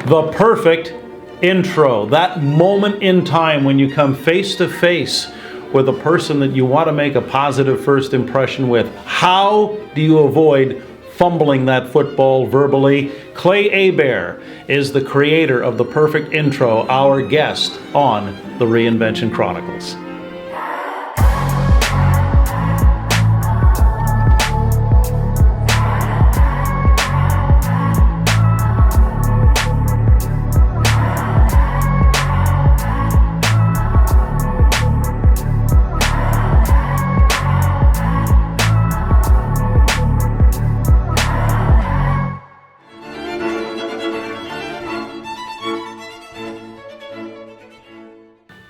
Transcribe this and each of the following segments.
The perfect intro, that moment in time when you come face to face with a person that you want to make a positive first impression with. How do you avoid fumbling that football verbally? Clay Hebert is the creator of the perfect intro, our guest on the Reinvention Chronicles.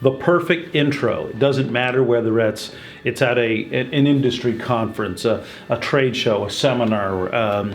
The perfect intro. It doesn't matter whether it's at an industry conference, a trade show, a seminar.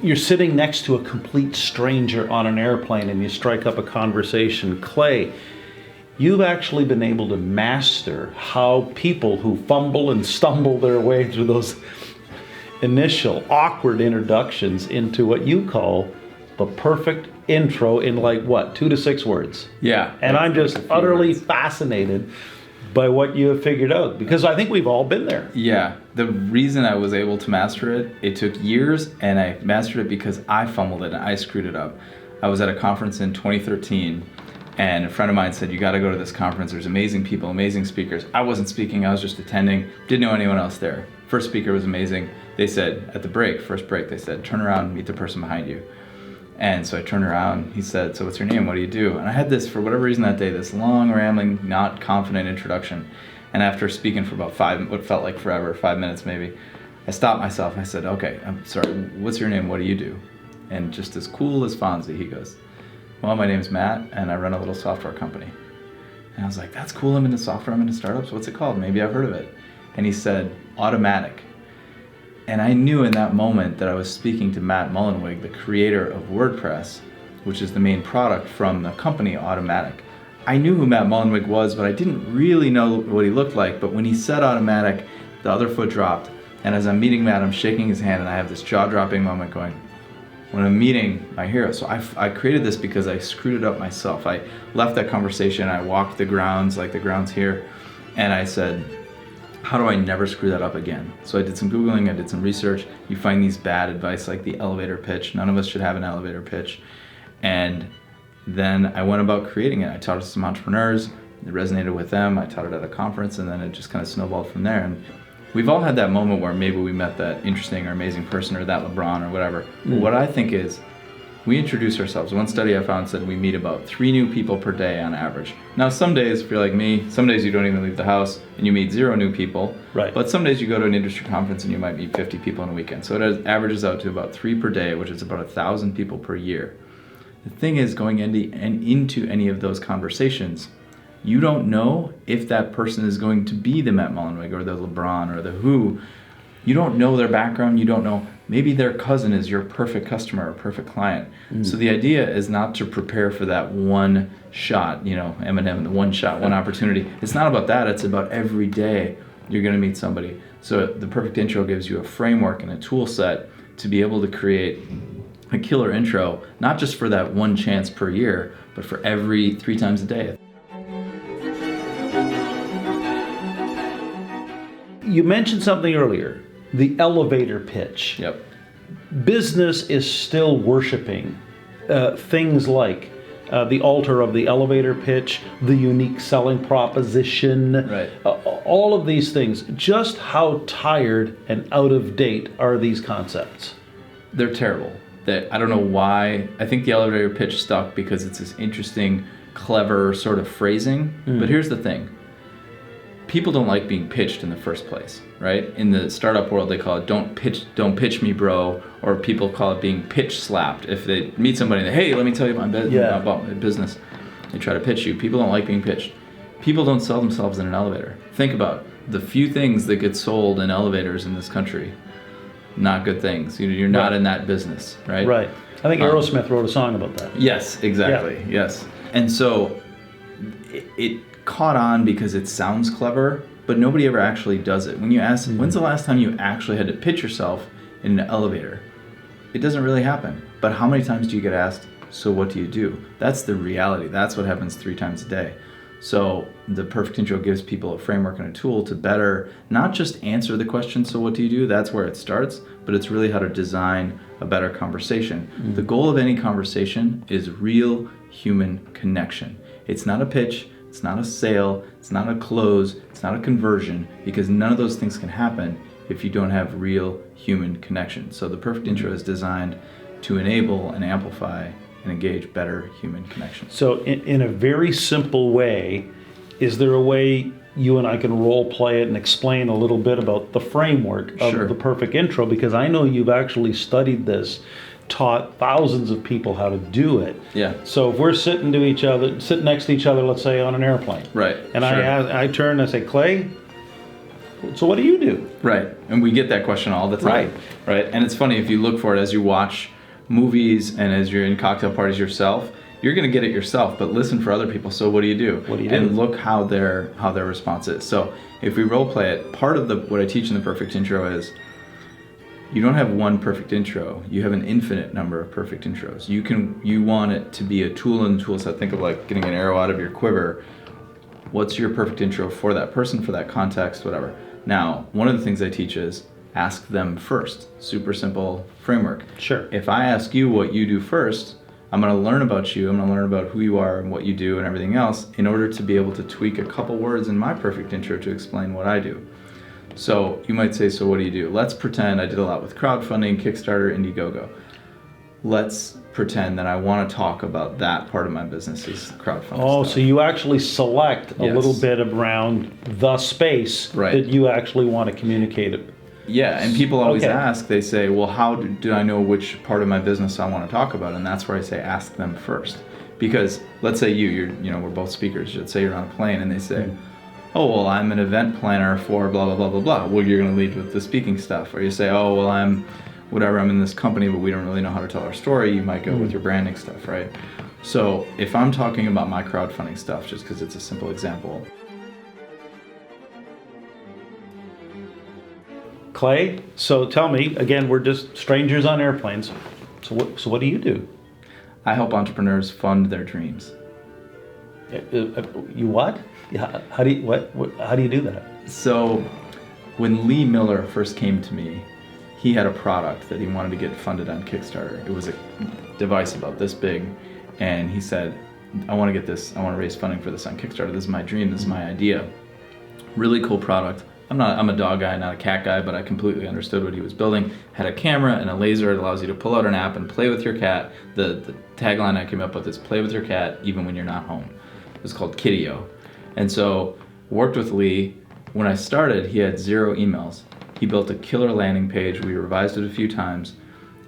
You're sitting next to a complete stranger on an airplane and you strike up a conversation. Clay, you've actually been able to master how people who fumble and stumble their way through those initial awkward introductions into what you call the perfect intro in 2 to 6 words. Yeah. And I'm just utterly fascinated by what you have figured out, because I think we've all been there. Yeah. The reason I was able to master it, it took years, and I mastered it because I fumbled it and I screwed it up. I was at a conference in 2013, and a friend of mine said, you got to go to this conference. There's amazing people, amazing speakers. I wasn't speaking. I was just attending. Didn't know anyone else there. First speaker was amazing. They said at the first break, they said, turn around, meet the person behind you. And so I turned around, he said, so what's your name, what do you do? And I had this, for whatever reason that day, this long, rambling, not confident introduction. And after speaking for about what felt like forever, 5 minutes maybe, I stopped myself. I said, okay, I'm sorry, what's your name, what do you do? And just as cool as Fonzie, he goes, well, my name's Matt, and I run a little software company. And I was like, that's cool, I'm into software, I'm into startups, what's it called? Maybe I've heard of it. And he said, Automatic. And I knew in that moment that I was speaking to Matt Mullenweg, the creator of WordPress, which is the main product from the company Automatic. I knew who Matt Mullenweg was, but I didn't really know what he looked like. But when he said Automatic, the other foot dropped. And as I'm meeting Matt, I'm shaking his hand, and I have this jaw-dropping moment going, when I'm meeting my hero. So I created this because I screwed it up myself. I left that conversation, I walked the grounds, like the grounds here, and I said, how do I never screw that up again? So I did some Googling, I did some research. You find these bad advice like the elevator pitch. None of us should have an elevator pitch. And then I went about creating it. I taught it to some entrepreneurs, it resonated with them. I taught it at a conference, and then it just kind of snowballed from there. And we've all had that moment where maybe we met that interesting or amazing person or that LeBron or whatever. But what I think is, we introduce ourselves. One study I found said we meet about 3 new people per day on average. Now, some days, if you're like me, some days you don't even leave the house and you meet 0 new people. Right. But some days you go to an industry conference and you might meet 50 people in a weekend. So it averages out to about 3 per day, which is about 1,000 people per year. The thing is, going into any of those conversations, you don't know if that person is going to be the Matt Mullenweg or the LeBron or the who. You don't know their background, you don't know. Maybe their cousin is your perfect customer or perfect client. So the idea is not to prepare for that one shot, Eminem, the one shot, one opportunity. It's not about that, it's about every day you're gonna meet somebody. So the perfect intro gives you a framework and a tool set to be able to create a killer intro, not just for that one chance per year, but for every 3 times a day. You mentioned something earlier, the elevator pitch. Yep. Business is still worshiping things like the altar of the elevator pitch, the unique selling proposition, Right. All of these things. Just how tired and out of date are these concepts? They're terrible. I don't know why. I think the elevator pitch stuck because it's this interesting, clever sort of phrasing. But here's the thing. People don't like being pitched in the first place, right? In the startup world, they call it don't pitch me, bro, or people call it being pitch slapped. If they meet somebody and hey, let me tell you about my business, they try to pitch you. People don't like being pitched. People don't sell themselves in an elevator. Think about the few things that get sold in elevators in this country. Not good things. You're not in that business, right? Right. I think Aerosmith wrote a song about that. Yes, exactly. Yeah. Yes. And so it caught on because it sounds clever, but nobody ever actually does it. When you ask, when's the last time you actually had to pitch yourself in an elevator? It doesn't really happen. But how many times do you get asked, so what do you do? That's the reality. That's what happens 3 times a day. So the perfect intro gives people a framework and a tool to better not just answer the question, so what do you do? That's where it starts, but it's really how to design a better conversation. The goal of any conversation is real human connection. It's not a pitch, it's not a sale, it's not a close, it's not a conversion, because none of those things can happen if you don't have real human connection. So the perfect intro is designed to enable and amplify and engage better human connection. So in a very simple way, is there a way you and I can role play it and explain a little bit about the framework of Sure. the perfect intro? Because I know you've actually studied this, taught thousands of people how to do it. Yeah. So if we're sitting next to each other, let's say on an airplane, Right. and Sure. I turn and I say, Clay, so what do you do? Right. And we get that question all the time. Right. And it's funny, if you look for it as you watch movies and as you're in cocktail parties yourself, you're going to get it yourself, but listen for other people. So what do you do? What do you do? And look how their response is. So if we role play it, part of what I teach in the perfect intro is you don't have one perfect intro. You have an infinite number of perfect intros. You want it to be a tool in the tool set. Think of like getting an arrow out of your quiver. What's your perfect intro for that person, for that context, whatever. Now, one of the things I teach is ask them first. Super simple framework. Sure. If I ask you what you do first, I'm going to learn about you, I'm going to learn about who you are and what you do and everything else in order to be able to tweak a couple words in my perfect intro to explain what I do. So you might say, so what do you do? Let's pretend I did a lot with crowdfunding, Kickstarter, Indiegogo. Let's pretend that I want to talk about that part of my business is crowdfunding. Oh, stuff. so you actually select a Yes. little bit around the space Right. that you actually want to communicate it. Yeah, and people always Okay. ask, they say, well, how do I know which part of my business I want to talk about? And that's where I say ask them first. Because let's say we're both speakers. Let's say you're on a plane and they say, oh, well, I'm an event planner for blah, blah, blah, blah, blah. Well, you're going to lead with the speaking stuff. Or you say, oh, well, I'm in this company, but we don't really know how to tell our story. You might go with your branding stuff, right? So if I'm talking about my crowdfunding stuff, just because it's a simple example. Clay, so tell me, again, we're just strangers on airplanes. So what do you do? I help entrepreneurs fund their dreams. You what? Yeah, how do you do that? So when Lee Miller first came to me, he had a product that he wanted to get funded on Kickstarter. It was a device about this big, and he said, I want to raise funding for this on Kickstarter. This is my dream, this is my idea. Really cool product. I'm a dog guy, not a cat guy, but I completely understood what he was building. Had a camera and a laser. It allows you to pull out an app and play with your cat. The tagline I came up with is play with your cat even when you're not home. It was called Kiddyo. And so worked with Lee. When I started, he had 0 emails. He built a killer landing page. We revised it a few times.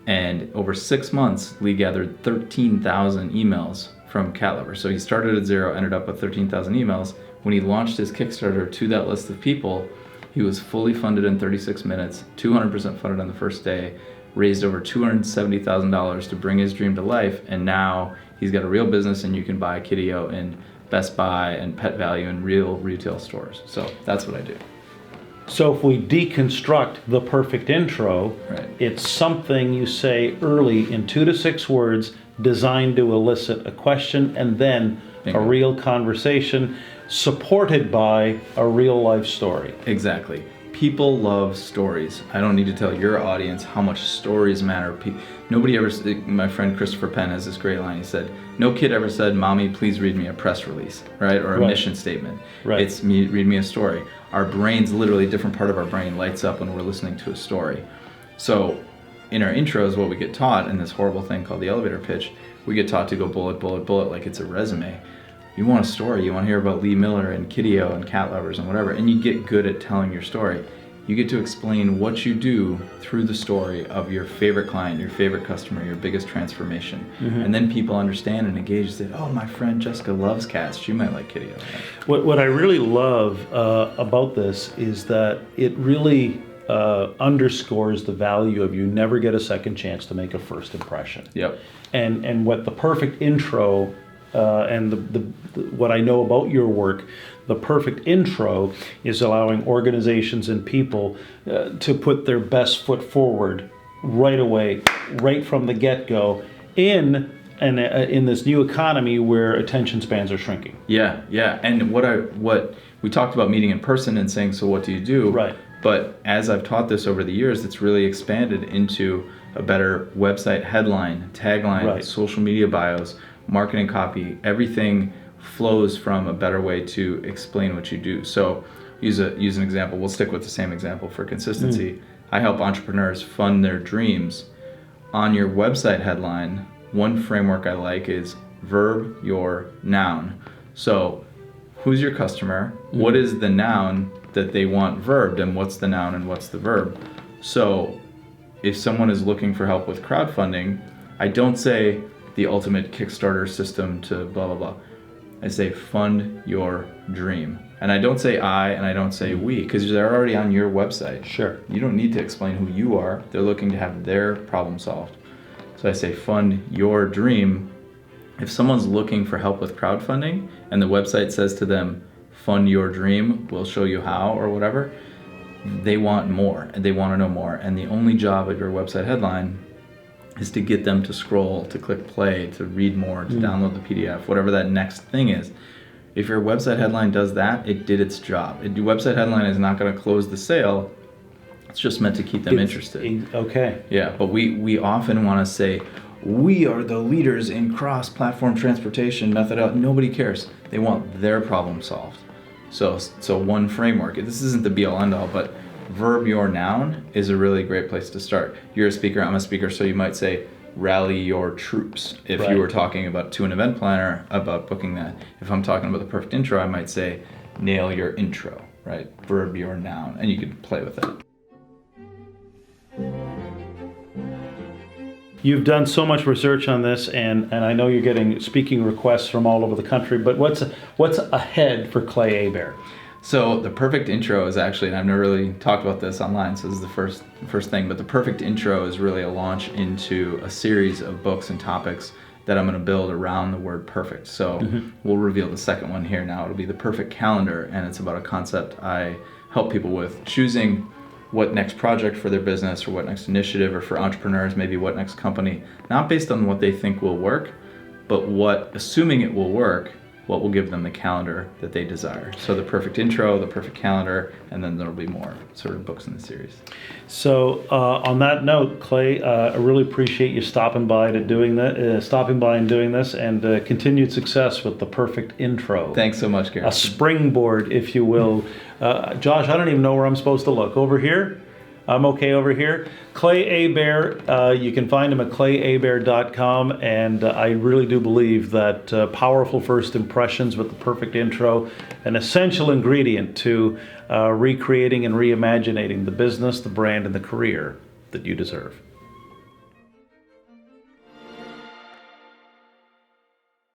And over 6 months, Lee gathered 13,000 emails from cat lovers. So he started at 0, ended up with 13,000 emails. When he launched his Kickstarter to that list of people, he was fully funded in 36 minutes, 200% funded on the first day, raised over $270,000 to bring his dream to life, and now he's got a real business and you can buy Kiddyo in Best Buy and Pet Value and real retail stores. So that's what I do. So if we deconstruct the perfect intro, Right. it's something you say early in 2 to 6 words designed to elicit a question and then Bingo. a real conversation supported by a real life story. Exactly. People love stories. I don't need to tell your audience how much stories matter. Nobody ever, my friend Christopher Penn has this great line. He said, no kid ever said, Mommy, please read me a press release, right? Or a Right. mission statement. Right. It's read me a story. Our brains, literally a different part of our brain lights up when we're listening to a story. So in our intros, what we get taught in this horrible thing called the elevator pitch, we get taught to go bullet, bullet, bullet like it's a resume. You want a story, you want to hear about Lee Miller and Kiddyo and cat lovers and whatever, and you get good at telling your story. You get to explain what you do through the story of your favorite client, your favorite customer, your biggest transformation. And then people understand and engage and say, oh, my friend Jessica loves cats, she might like Kiddyo. What I really love about this is that it really underscores the value of you never get a second chance to make a first impression. Yep. And what the perfect intro and what I know about your work, the perfect intro is allowing organizations and people to put their best foot forward right away, right from the get-go, in and in this new economy where attention spans are shrinking. Yeah, yeah. And what we talked about meeting in person and saying, so what do you do? Right. But as I've taught this over the years, it's really expanded into a better website headline, tagline, Right. social media bios, marketing copy. Everything flows from a better way to explain what you do. So use an example. We'll stick with the same example for consistency. I help entrepreneurs fund their dreams. On your website headline, one framework I like is verb your noun. So who's your customer? What is the noun that they want verbed, and what's the noun and what's the verb? So if someone is looking for help with crowdfunding, I don't say the ultimate Kickstarter system to blah, blah, blah. I say fund your dream. And I don't say I and I don't say we, because they're already on your website. Sure. You don't need to explain who you are. They're looking to have their problem solved. So I say fund your dream. If someone's looking for help with crowdfunding and the website says to them, fund your dream, we'll show you how or whatever, they want more and they want to know more. And the only job of your website headline is to get them to scroll, to click play, to read more, to download the PDF, whatever that next thing is. If your website headline does that, it did its job. Your website headline is not going to close the sale. It's just meant to keep them interested. Okay. Yeah, but we often want to say, we are the leaders in cross-platform transportation methodology. Nobody cares. They want their problem solved. So one framework. This isn't the be-all end-all, but verb your noun is a really great place to start. You're a speaker, I'm a speaker, so you might say rally your troops if Right. you were talking about to an event planner about booking that. If I'm talking about the perfect intro, I might say nail your intro, right? Verb your noun, and you can play with it. You've done so much research on this, and I know you're getting speaking requests from all over the country, but what's ahead for Clay Hebert? So the perfect intro is actually, and I've never really talked about this online, so this is the first thing, but the perfect intro is really a launch into a series of books and topics that I'm going to build around the word perfect. So we'll reveal the second one here now. It'll be the perfect calendar, and it's about a concept I help people with, choosing what next project for their business or what next initiative, or for entrepreneurs, maybe what next company, not based on what they think will work, but assuming it will work, what will give them the calendar that they desire. So the perfect intro, the perfect calendar, and then there'll be more sort of books in the series. So on that note, Clay, I really appreciate you stopping by and doing this, and continued success with the perfect intro. Thanks so much, Gary. A springboard, if you will. Josh, I don't even know where I'm supposed to look. Over here? I'm okay over here. Clay Hebert, you can find him at clayhebert.com, and I really do believe that powerful first impressions with the perfect intro, an essential ingredient to recreating and reimagining the business, the brand, and the career that you deserve.